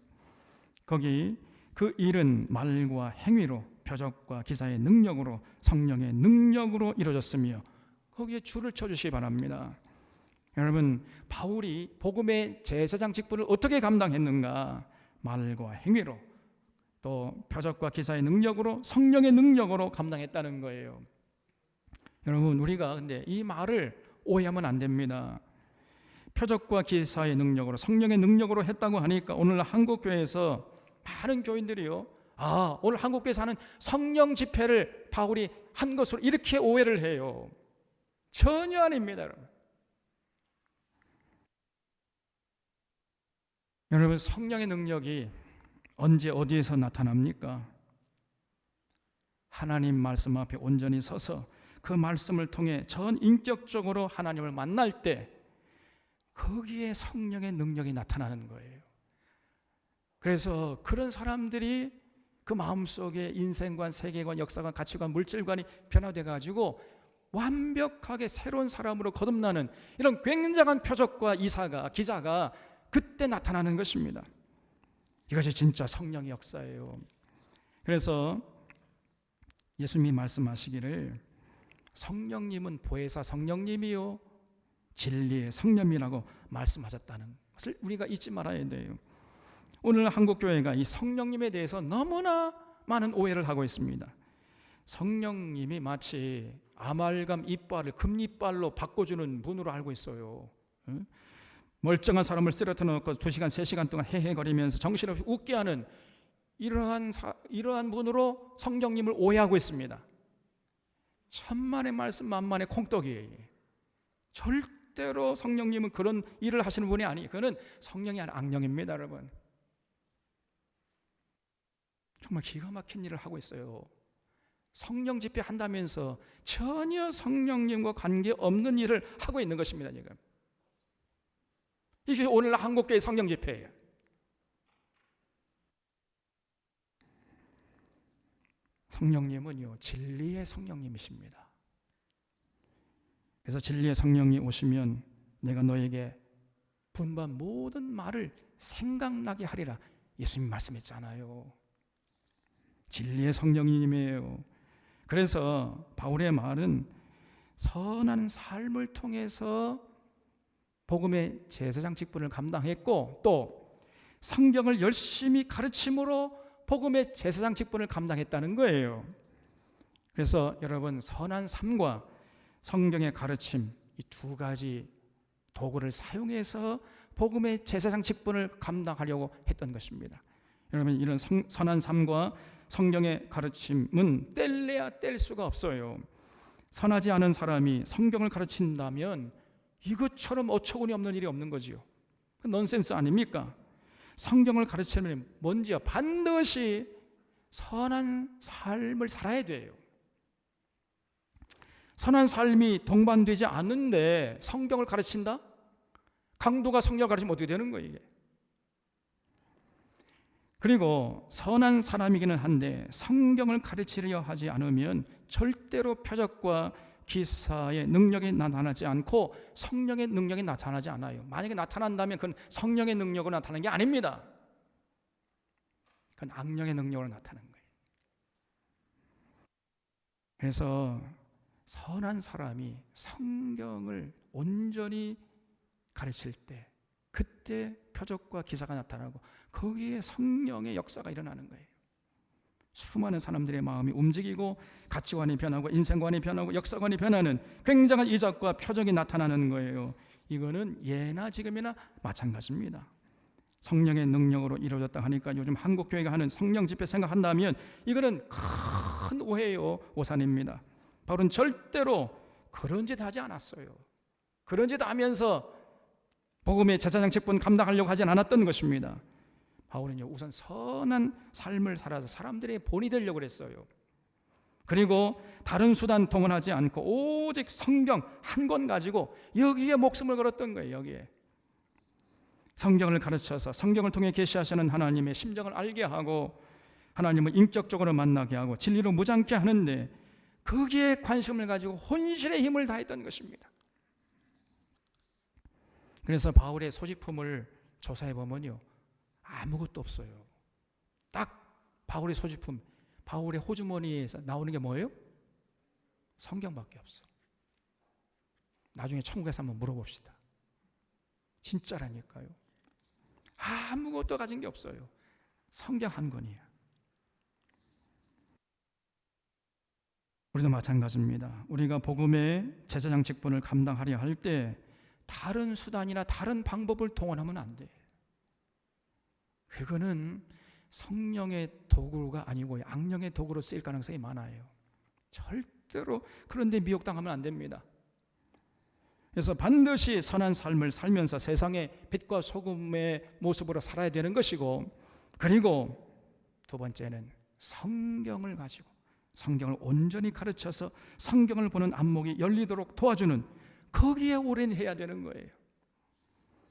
거기 그 일은 말과 행위로, 표적과 기사의 능력으로, 성령의 능력으로 이루어졌으며, 거기에 줄을 쳐주시기 바랍니다. 여러분, 바울이 복음의 제사장 직분을 어떻게 감당했는가? 말과 행위로, 또 표적과 기사의 능력으로, 성령의 능력으로 감당했다는 거예요. 여러분, 우리가 근데 이 말을 오해하면 안 됩니다. 표적과 기사의 능력으로, 성령의 능력으로 했다고 하니까 오늘 한국교회에서 많은 교인들이요, 오늘 한국교회에서 하는 성령 집회를 바울이 한 것으로 이렇게 오해를 해요. 전혀 아닙니다, 여러분. 여러분, 성령의 능력이 언제 어디에서 나타납니까? 하나님 말씀 앞에 온전히 서서 그 말씀을 통해 전 인격적으로 하나님을 만날 때 거기에 성령의 능력이 나타나는 거예요. 그래서 그런 사람들이 그 마음속에 인생관, 세계관, 역사관, 가치관, 물질관이 변화돼 가지고 완벽하게 새로운 사람으로 거듭나는 이런 굉장한 표적과 기사가 그때 나타나는 것입니다. 이것이 진짜 성령의 역사예요. 그래서 예수님이 말씀하시기를 성령님은 보혜사 성령님이요 진리의 성령이라고 말씀하셨다는 것을 우리가 잊지 말아야 돼요. 오늘 한국교회가 이 성령님에 대해서 너무나 많은 오해를 하고 있습니다. 성령님이 마치 아말감 이빨을 금이빨로 바꿔주는 분으로 알고 있어요. 멀쩡한 사람을 쓰러뜨려 놓고 2시간, 3시간 동안 헤헤거리면서 정신없이 웃게 하는 이러한 분으로 성령님을 오해하고 있습니다. 천만의 말씀 만만의 콩떡이에요. 절대로 성령님은 그런 일을 하시는 분이 아니에요. 그는 성령이 아니라 악령입니다, 여러분. 정말 기가 막힌 일을 하고 있어요. 성령 집회 한다면서 전혀 성령님과 관계없는 일을 하고 있는 것입니다, 지금. 이게 오늘 한국교회 성령 집회예요. 성령님은요, 진리의 성령님이십니다. 그래서 진리의 성령이 오시면 내가 너에게 분반 모든 말을 생각나게 하리라 예수님이 말씀했잖아요. 진리의 성령님이에요. 그래서 바울의 말은 선한 삶을 통해서 복음의 제사장 직분을 감당했고, 또 성경을 열심히 가르침으로 복음의 제사장 직분을 감당했다는 거예요. 그래서 여러분, 선한 삶과 성경의 가르침, 이 두 가지 도구를 사용해서 복음의 제사장 직분을 감당하려고 했던 것입니다. 여러분, 이런 선한 삶과 성경의 가르침은 뗄래야 뗄 수가 없어요. 선하지 않은 사람이 성경을 가르친다면 이것처럼 어처구니 없는 일이 없는 거지요. 넌센스 아닙니까? 성경을 가르치려면 먼저 반드시 선한 삶을 살아야 돼요. 선한 삶이 동반되지 않는데 성경을 가르친다? 강도가 성경을 가르치면 어떻게 되는 거예요, 이게? 그리고 선한 사람이기는 한데 성경을 가르치려 하지 않으면 절대로 표적과 기사의 능력이 나타나지 않고 성령의 능력이 나타나지 않아요. 만약에 나타난다면 그건 성령의 능력으로 나타나는 게 아닙니다. 그건 악령의 능력으로 나타나는 거예요. 그래서 선한 사람이 성경을 온전히 가르칠 때 그때 표적과 기사가 나타나고 거기에 성령의 역사가 일어나는 거예요. 수많은 사람들의 마음이 움직이고 가치관이 변하고 인생관이 변하고 역사관이 변하는 굉장한 이적과 표적이 나타나는 거예요. 이거는 예나 지금이나 마찬가지입니다. 성령의 능력으로 이루어졌다 하니까 요즘 한국교회가 하는 성령 집회 생각한다면 이거는 큰 오해요, 오산입니다. 바울은 절대로 그런 짓 하지 않았어요. 그런 짓 하면서 복음의 제사장 직분 감당하려고 하진 않았던 것입니다. 바울은요, 우선 선한 삶을 살아서 사람들의 본이 되려고 그랬어요. 그리고 다른 수단 동원하지 않고 오직 성경 한 권 가지고 여기에 목숨을 걸었던 거예요. 여기에 성경을 가르쳐서 성경을 통해 계시하시는 하나님의 심정을 알게 하고 하나님을 인격적으로 만나게 하고 진리로 무장케 하는데 거기에 관심을 가지고 혼신의 힘을 다했던 것입니다. 그래서 바울의 소지품을 조사해 보면요, 아무것도 없어요. 딱 바울의 소지품, 바울의 호주머니에서 나오는 게 뭐예요? 성경밖에 없어. 나중에 천국에서 한번 물어봅시다. 진짜라니까요. 아무것도 가진 게 없어요. 성경 한 권이야. 우리도 마찬가지입니다. 우리가 복음의 제사장 직분을 감당하려 할 때 다른 수단이나 다른 방법을 동원하면 안 돼. 그거는 성령의 도구가 아니고 악령의 도구로 쓰일 가능성이 많아요. 절대로 그런 데 미혹당하면 안 됩니다. 그래서 반드시 선한 삶을 살면서 세상의 빛과 소금의 모습으로 살아야 되는 것이고, 그리고 두 번째는 성경을 가지고 성경을 온전히 가르쳐서 성경을 보는 안목이 열리도록 도와주는, 거기에 올인해야 되는 거예요.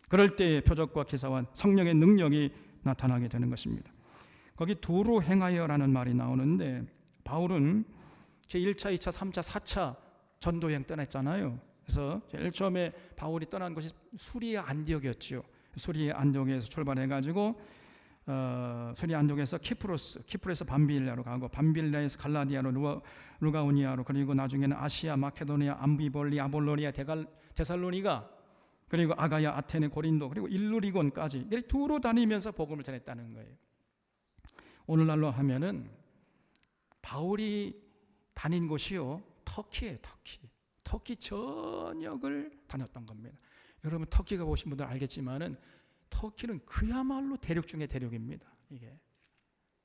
그럴 때 표적과 기사와 성령의 능력이 나타나게 되는 것입니다. 거기 두루 행하여라는 말이 나오는데, 바울은 제1차, 2차, 3차, 4차 전도여행 떠났잖아요. 그래서 제일 처음에 바울이 떠난 곳이 수리아 안디옥이었죠. 수리아 안디옥에서 출발해가지고 수리아 안디옥에서 키프로에서 밤빌리아로 가고, 밤빌리아에서 갈라디아로, 루가오니아로, 그리고 나중에는 아시아, 마케도니아, 암비볼리, 아볼로니아, 데살로니가, 그리고 아가야, 아테네, 고린도, 그리고 일루리곤까지 두루 다니면서 복음을 전했다는 거예요. 오늘날로 하면은 바울이 다닌 곳이요, 터키예요. 터키 전역을 다녔던 겁니다. 여러분 터키 가보신 분들 알겠지만은 터키는 그야말로 대륙 중의 대륙입니다. 이게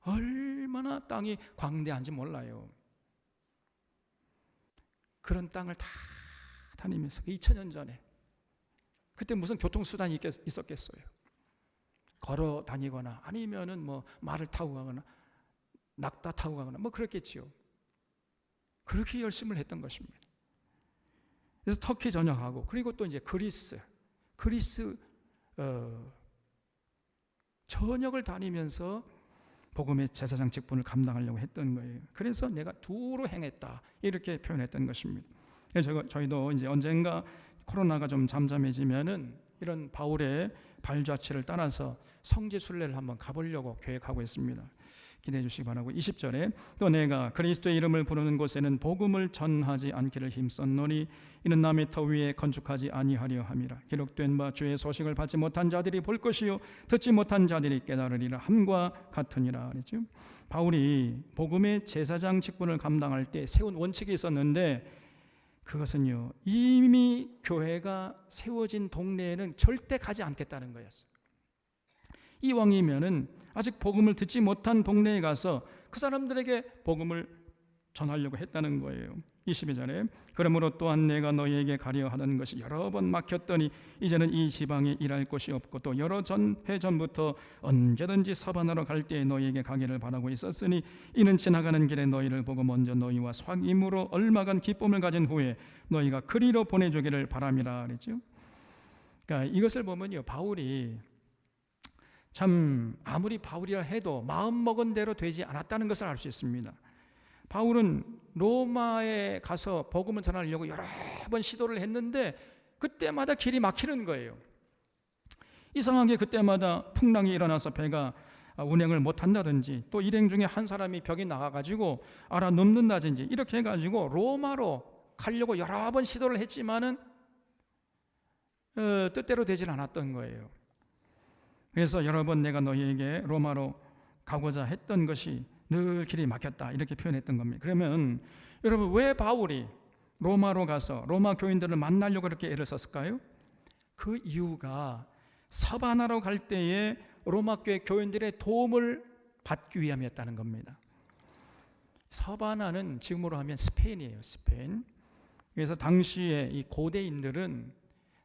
얼마나 땅이 광대한지 몰라요. 그런 땅을 다 다니면서 2000년 전에, 그때 무슨 교통수단이 있었겠어요? 걸어 다니거나 아니면은 뭐 말을 타고 가거나 낙타 타고 가거나 뭐 그렇겠지요. 그렇게 열심을 했던 것입니다. 그래서 터키 전역하고, 그리고 또 이제 그리스 전역을 다니면서 복음의 제사장 직분을 감당하려고 했던 거예요. 그래서 내가 두루 행했다, 이렇게 표현했던 것입니다. 그래서 저희도 이제 언젠가 코로나가 좀 잠잠해지면은 이런 바울의 발자취를 따라서 성지 순례를 한번 가보려고 계획하고 있습니다. 기대해 주시기 바라고, 20절에 또 내가 그리스도의 이름을 부르는 곳에는 복음을 전하지 않기를 힘썼노니 이는 남의 터 위에 건축하지 아니하려 함이라. 기록된 바 주의 소식을 받지 못한 자들이 볼 것이요 듣지 못한 자들이 깨달으리라 함과 같으니라 그랬죠. 바울이 복음의 제사장 직분을 감당할 때 세운 원칙이 있었는데, 그것은요, 이미 교회가 세워진 동네에는 절대 가지 않겠다는 거였어요. 이왕이면은 아직 복음을 듣지 못한 동네에 가서 그 사람들에게 복음을 전하려고 했다는 거예요. 22절에 그러므로 또한 내가 너희에게 가려 하던 것이 여러 번 막혔더니 이제는 이 지방에 일할 곳이 없고 또 여러 해 전부터 언제든지 사바나로 갈 때에 너희에게 가기를 바라고 있었으니 이는 지나가는 길에 너희를 보고 먼저 너희와 속임으로 얼마간 기쁨을 가진 후에 너희가 그리로 보내주기를 바람이라 그랬죠. 그러니까 이것을 보면요, 바울이 참 아무리 바울이라 해도 마음먹은 대로 되지 않았다는 것을 알 수 있습니다. 바울은 로마에 가서 복음을 전하려고 여러 번 시도를 했는데 그때마다 길이 막히는 거예요. 이상하게 그때마다 풍랑이 일어나서 배가 운행을 못한다든지 또 일행 중에 한 사람이 벽에 나가가지고 알아 눕는다든지 이렇게 해가지고 로마로 가려고 여러 번 시도를 했지만은 뜻대로 되질 않았던 거예요. 그래서 여러 번 내가 너희에게 로마로 가고자 했던 것이 늘 길이 막혔다 이렇게 표현했던 겁니다. 그러면 여러분, 왜 바울이 로마로 가서 로마 교인들을 만나려고 그렇게 애를 썼을까요? 그 이유가 사바나로 갈 때에 로마 교회 교인들의 도움을 받기 위함이었다는 겁니다. 사바나는 지금으로 하면 스페인이에요. 스페인. 그래서 당시에 이 고대인들은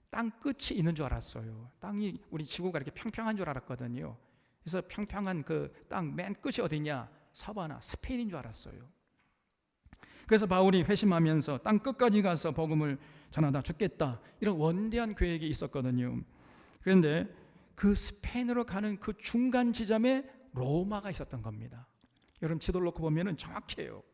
땅 끝이 있는 줄 알았어요. 땅이 우리 지구가 이렇게 평평한 줄 알았거든요. 그래서 평평한 그 땅 맨 끝이 어디냐? 사바나, 스페인인 줄 알았어요. 그래서 바울이 회심하면서 땅 끝까지 가서 복음을 전하다 죽겠다 이런 원대한 계획이 있었거든요. 그런데 그 스페인으로 가는 그 중간 지점에 로마가 있었던 겁니다. 여러분, 지도를 놓고 보면 정확해요.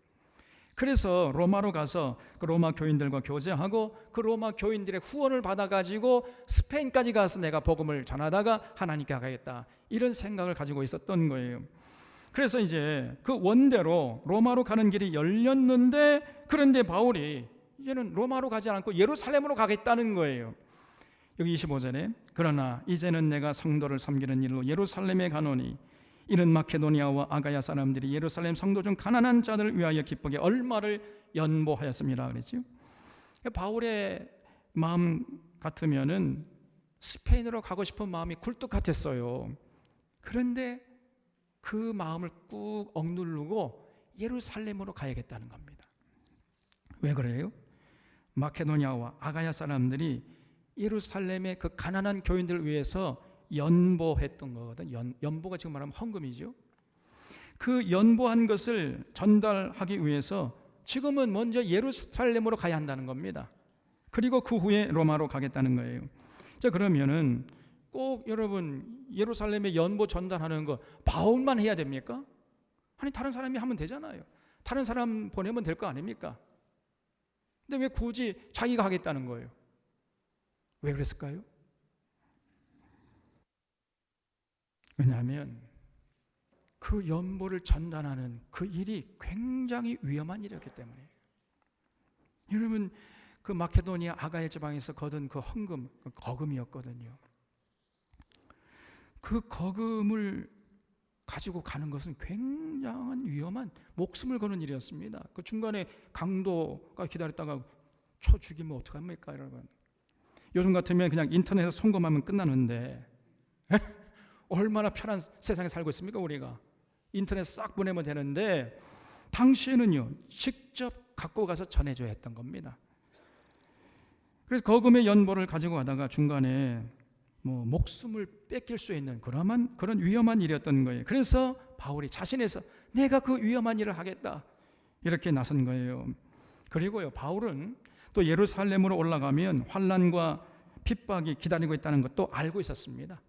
그래서 로마로 가서 그 로마 교인들과 교제하고 그 로마 교인들의 후원을 받아가지고 스페인까지 가서 내가 복음을 전하다가 하나님께 가겠다 이런 생각을 가지고 있었던 거예요. 그래서 이제 그 원대로 로마로 가는 길이 열렸는데, 그런데 바울이 이제는 로마로 가지 않고 예루살렘으로 가겠다는 거예요. 여기 25절에 그러나 이제는 내가 성도를 섬기는 일로 예루살렘에 가노니 이는 마케도니아와 아가야 사람들이 예루살렘 성도 중 가난한 자들을 위하여 기쁘게 얼마를 연보하였습니다 그랬죠. 바울의 마음 같으면은 스페인으로 가고 싶은 마음이 굴뚝 같았어요. 그런데 그 마음을 꾹 억누르고 예루살렘으로 가야겠다는 겁니다. 왜 그래요? 마케도니아와 아가야 사람들이 예루살렘의 그 가난한 교인들을 위해서 연보했던 거거든. 연보가 지금 말하면 헌금이죠. 그 연보한 것을 전달하기 위해서 지금은 먼저 예루살렘으로 가야 한다는 겁니다. 그리고 그 후에 로마로 가겠다는 거예요. 자, 그러면은 꼭 여러분 예루살렘에 연보 전달하는 거 바울만 해야 됩니까? 아니, 다른 사람이 하면 되잖아요. 다른 사람 보내면 될 거 아닙니까? 근데 왜 굳이 자기가 하겠다는 거예요? 왜 그랬을까요? 왜냐하면 그 연보를 전달하는 그 일이 굉장히 위험한 일이었기 때문에. 여러분, 그 마케도니아 아가야 지방에서 거둔 그 헌금, 그 거금이었거든요. 그 거금을 가지고 가는 것은 굉장한 위험한 목숨을 거는 일이었습니다. 그 중간에 강도가 기다렸다가 쳐 죽이면 어떡합니까, 여러분? 요즘 같으면 그냥 인터넷에서 송금하면 끝나는데 얼마나 편한 세상에 살고 있습니까, 우리가? 인터넷 싹 보내면 되는데 당시에는요, 직접 갖고 가서 전해줘야 했던 겁니다. 그래서 거금의 연보를 가지고 가다가 중간에 목숨을 뺏길 수 있는 그런 위험한 일이었던 거예요. 그래서 바울이 자신에서 내가 그 위험한 일을 하겠다 이렇게 나선 거예요. 그리고요, 바울은 또 예루살렘으로 올라가면 환난과 핍박이 기다리고 있다는 것도 알고 있었습니다.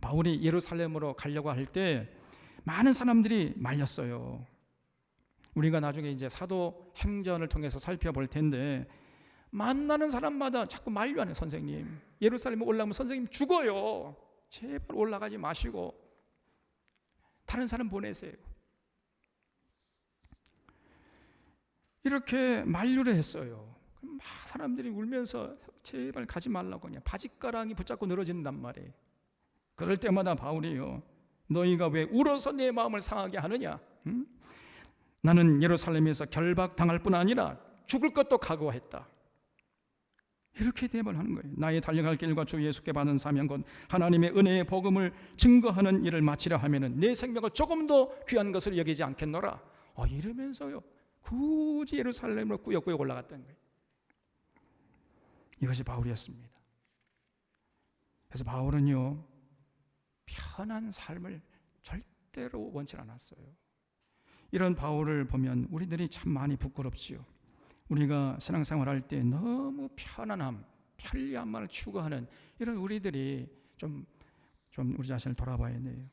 바울이 예루살렘으로 가려고 할 때 많은 사람들이 말렸어요. 우리가 나중에 이제 사도 행전을 통해서 살펴볼 텐데 만나는 사람마다 자꾸 만류하네. 선생님, 예루살렘에 올라가면 선생님 죽어요. 제발 올라가지 마시고 다른 사람 보내세요. 이렇게 만류를 했어요. 그럼 막 사람들이 울면서 제발 가지 말라고 그냥 바짓가랑이 붙잡고 늘어진단 말이에요. 그럴 때마다 바울이요, 너희가 왜 울어서 내 마음을 상하게 하느냐? 나는 예루살렘에서 결박당할 뿐 아니라 죽을 것도 각오했다. 이렇게 대답을 하는 거예요. 나의 달려갈 길과 주 예수께 받은 사명 곧 하나님의 은혜의 복음을 증거하는 일을 마치려 하면은 내 생명을 조금도 귀한 것을 여기지 않겠노라. 이러면서요 굳이 예루살렘으로 꾸역꾸역 올라갔던 거예요. 이것이 바울이었습니다. 그래서 바울은요 편한 삶을 절대로 원치 않았어요. 이런 바울을 보면 우리들이 참 많이 부끄럽지요. 우리가 신앙생활할 때 너무 편안함, 편리함만을 추구하는 이런 우리들이 좀 우리 자신을 돌아봐야 돼요.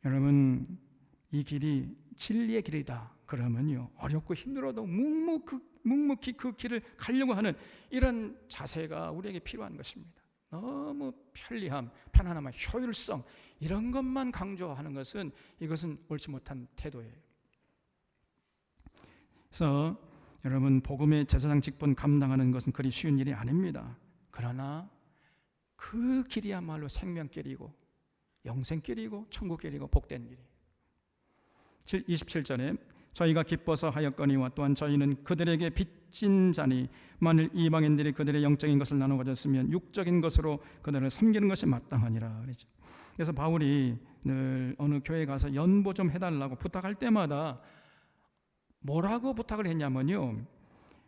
여러분 이 길이 진리의 길이다 그러면요 어렵고 힘들어도 묵묵히 그 길을 가려고 하는 이런 자세가 우리에게 필요한 것입니다. 너무 편리함, 편안함, 효율성 이런 것만 강조하는 것은 이것은 옳지 못한 태도예요. 그래서 여러분 복음의 제사장 직분 감당하는 것은 그리 쉬운 일이 아닙니다. 그러나 그 길이야말로 생명길이고 영생길이고 천국길이고 복된 길이에요. 27절에 저희가 기뻐서 하였거니와 또한 저희는 그들에게 빚진 자니 만일 이방인들이 그들의 영적인 것을 나눠 가졌으면 육적인 것으로 그들을 섬기는 것이 마땅하니라 그러죠. 그래서 바울이 늘 어느 교회 가서 연보 좀 해달라고 부탁할 때마다 뭐라고 부탁을 했냐면요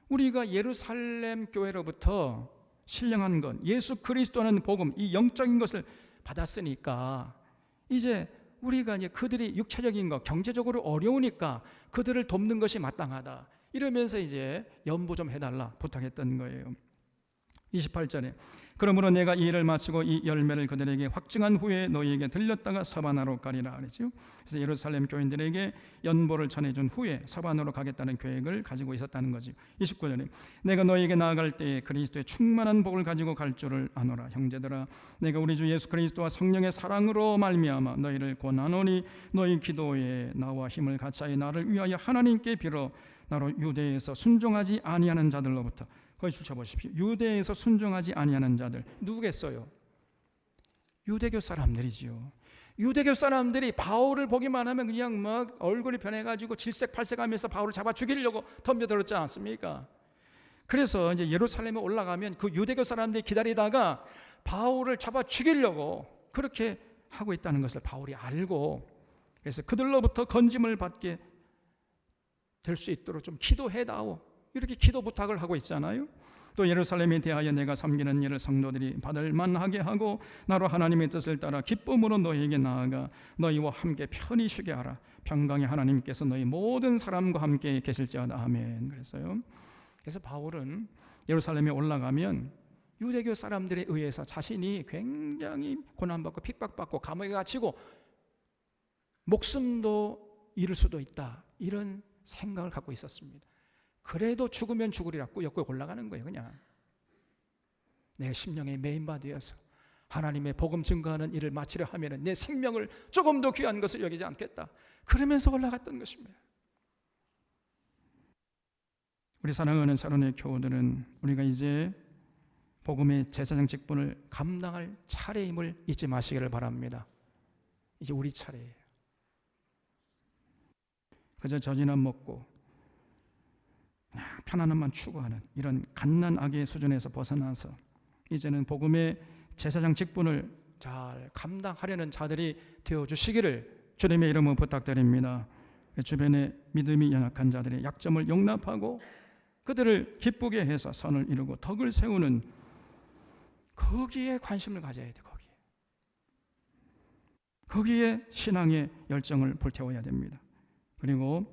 우리가 예루살렘 교회로부터 신령한 것 예수 그리스도라는 복음 이 영적인 것을 받았으니까 이제 우리가 이제 그들이 육체적인 것 경제적으로 어려우니까 그들을 돕는 것이 마땅하다 이러면서 이제 연보 좀 해달라 부탁했던 거예요. 28절에 그러므로 내가 이 일을 마치고 이 열매를 그들에게 확증한 후에 너희에게 들렸다가 서바나로 가리라 그랬죠. 그래서 예루살렘 교인들에게 연보를 전해준 후에 서바나로 가겠다는 계획을 가지고 있었다는 거죠. 29절에 내가 너희에게 나아갈 때에 그리스도의 충만한 복을 가지고 갈 줄을 아노라. 형제들아 내가 우리 주 예수 그리스도와 성령의 사랑으로 말미암아 너희를 권하노니 너희 기도에 나와 힘을 같이하여 나를 위하여 하나님께 빌어 나로 유대에서 순종하지 아니하는 자들로부터 거기 줄쳐보십시오. 유대에서 순종하지 아니하는 자들 누구겠어요? 유대교 사람들이지요. 유대교 사람들이 바울을 보기만 하면 그냥 막 얼굴이 변해가지고 질색팔색하면서 바울을 잡아 죽이려고 덤벼들었지 않습니까? 그래서 이제 예루살렘에 올라가면 그 유대교 사람들이 기다리다가 바울을 잡아 죽이려고 그렇게 하고 있다는 것을 바울이 알고 그래서 그들로부터 건짐을 받게 될 수 있도록 좀 기도해다오 이렇게 기도 부탁을 하고 있잖아요. 또 예루살렘에 대하여 내가 섬기는 일을 성도들이 받을 만하게 하고 나로 하나님의 뜻을 따라 기쁨으로 너희에게 나아가 너희와 함께 편히 쉬게 하라. 평강의 하나님께서 너희 모든 사람과 함께 계실지어다. 아멘. 그래서 바울은 예루살렘에 올라가면 유대교 사람들에 의해서 자신이 굉장히 고난받고 핍박받고 감옥에 갇히고 목숨도 잃을 수도 있다 이런 생각을 갖고 있었습니다. 그래도 죽으면 죽으리라 꾸역꾸역 올라가는 거예요. 그냥 내 심령의 메인바 되어서 하나님의 복음 증거하는 일을 마치려 하면 내 생명을 조금 더 귀한 것을 여기지 않겠다 그러면서 올라갔던 것입니다. 우리 사랑하는 사랑의 교우들은 우리가 이제 복음의 제사장 직분을 감당할 차례임을 잊지 마시기를 바랍니다. 이제 우리 차례예요. 그저 젖이나 먹고 편안함만 추구하는 이런 갓난아기의 수준에서 벗어나서 이제는 복음의 제사장 직분을 잘 감당하려는 자들이 되어주시기를 주님의 이름으로 부탁드립니다. 주변에 믿음이 연약한 자들의 약점을 용납하고 그들을 기쁘게 해서 선을 이루고 덕을 세우는 거기에 관심을 가져야 돼. 거기에 신앙의 열정을 불태워야 됩니다. 그리고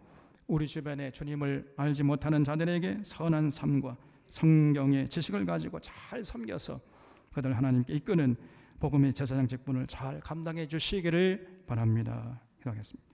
우리 주변에 주님을 알지 못하는 자들에게 선한 삶과 성경의 지식을 가지고 잘 섬겨서 그들 하나님께 이끄는 복음의 제사장 직분을 잘 감당해 주시기를 바랍니다. 기도하겠습니다.